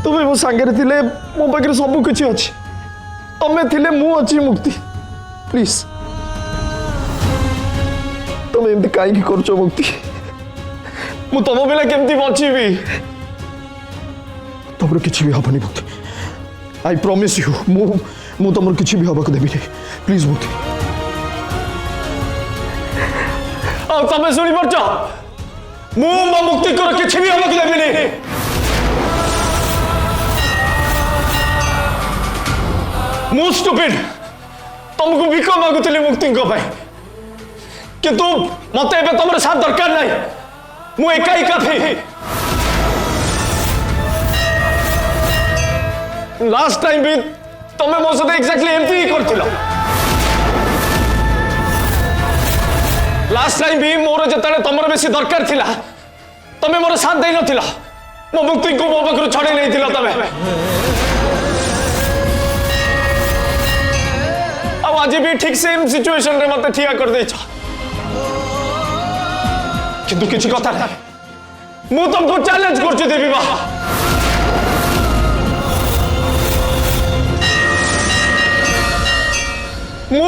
तुम्हें मो सांगे थिले मो पाखे सब किसी अच्छी तुम्हें थिले मु अच्छी मुक्ति प्लीज तुम एमती कहीं कर मुक्ति मु तुम बिना केमती बचीबी तुम किसी भी हबनी मुक्ति आई प्रॉमिस यू मु तुम किसी भी हवाक देवी प्लीज मुक्ति तमें शुणी पार्छ मु मो मुक्ति कर किसी भी हवाक देवी मु स्टूपिड तुमको भिक मागुली मुक्ति किंतु मत एवं तुम साथ दरकार नहीं मु एका ही काफी लास्ट टाइम भी तुम्हें मो सहित एक्जाक्टली एमती ही करथिलो लास्ट टाइम भी मोर जतले तुमर बेसी दरकार थिला तमे मोर साथ देई नथिला मो मुक्ति को मो पाखरु छडे नैथिला तमे आज भी ठीक सेम सिचुएशन रे मते ठिया कर देछ किंतु किछि कथा नहीं मु तुमको चैलेंज करछि देवी बा मु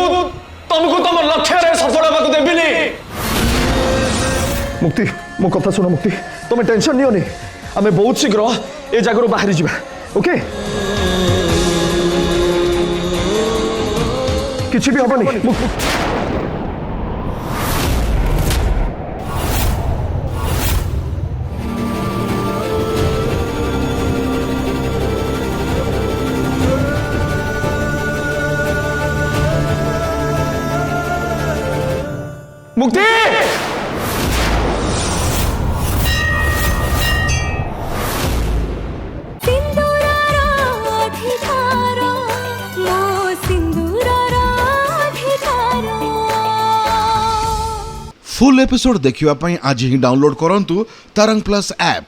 तुमको तुम लक्ष्य रे सफल होबाक देबिनी मुक्ति मो कथा सुनो मुक्ति तुम टेंशन नियो नि आमे बहुत शीघ्र ए जगह बाहरी जिबा ओके किसी भी हबनी मुक्ति फुल एपिसोड देखिवा पई आज ही डाउनलोड करंतु तरंग प्लस ऐप।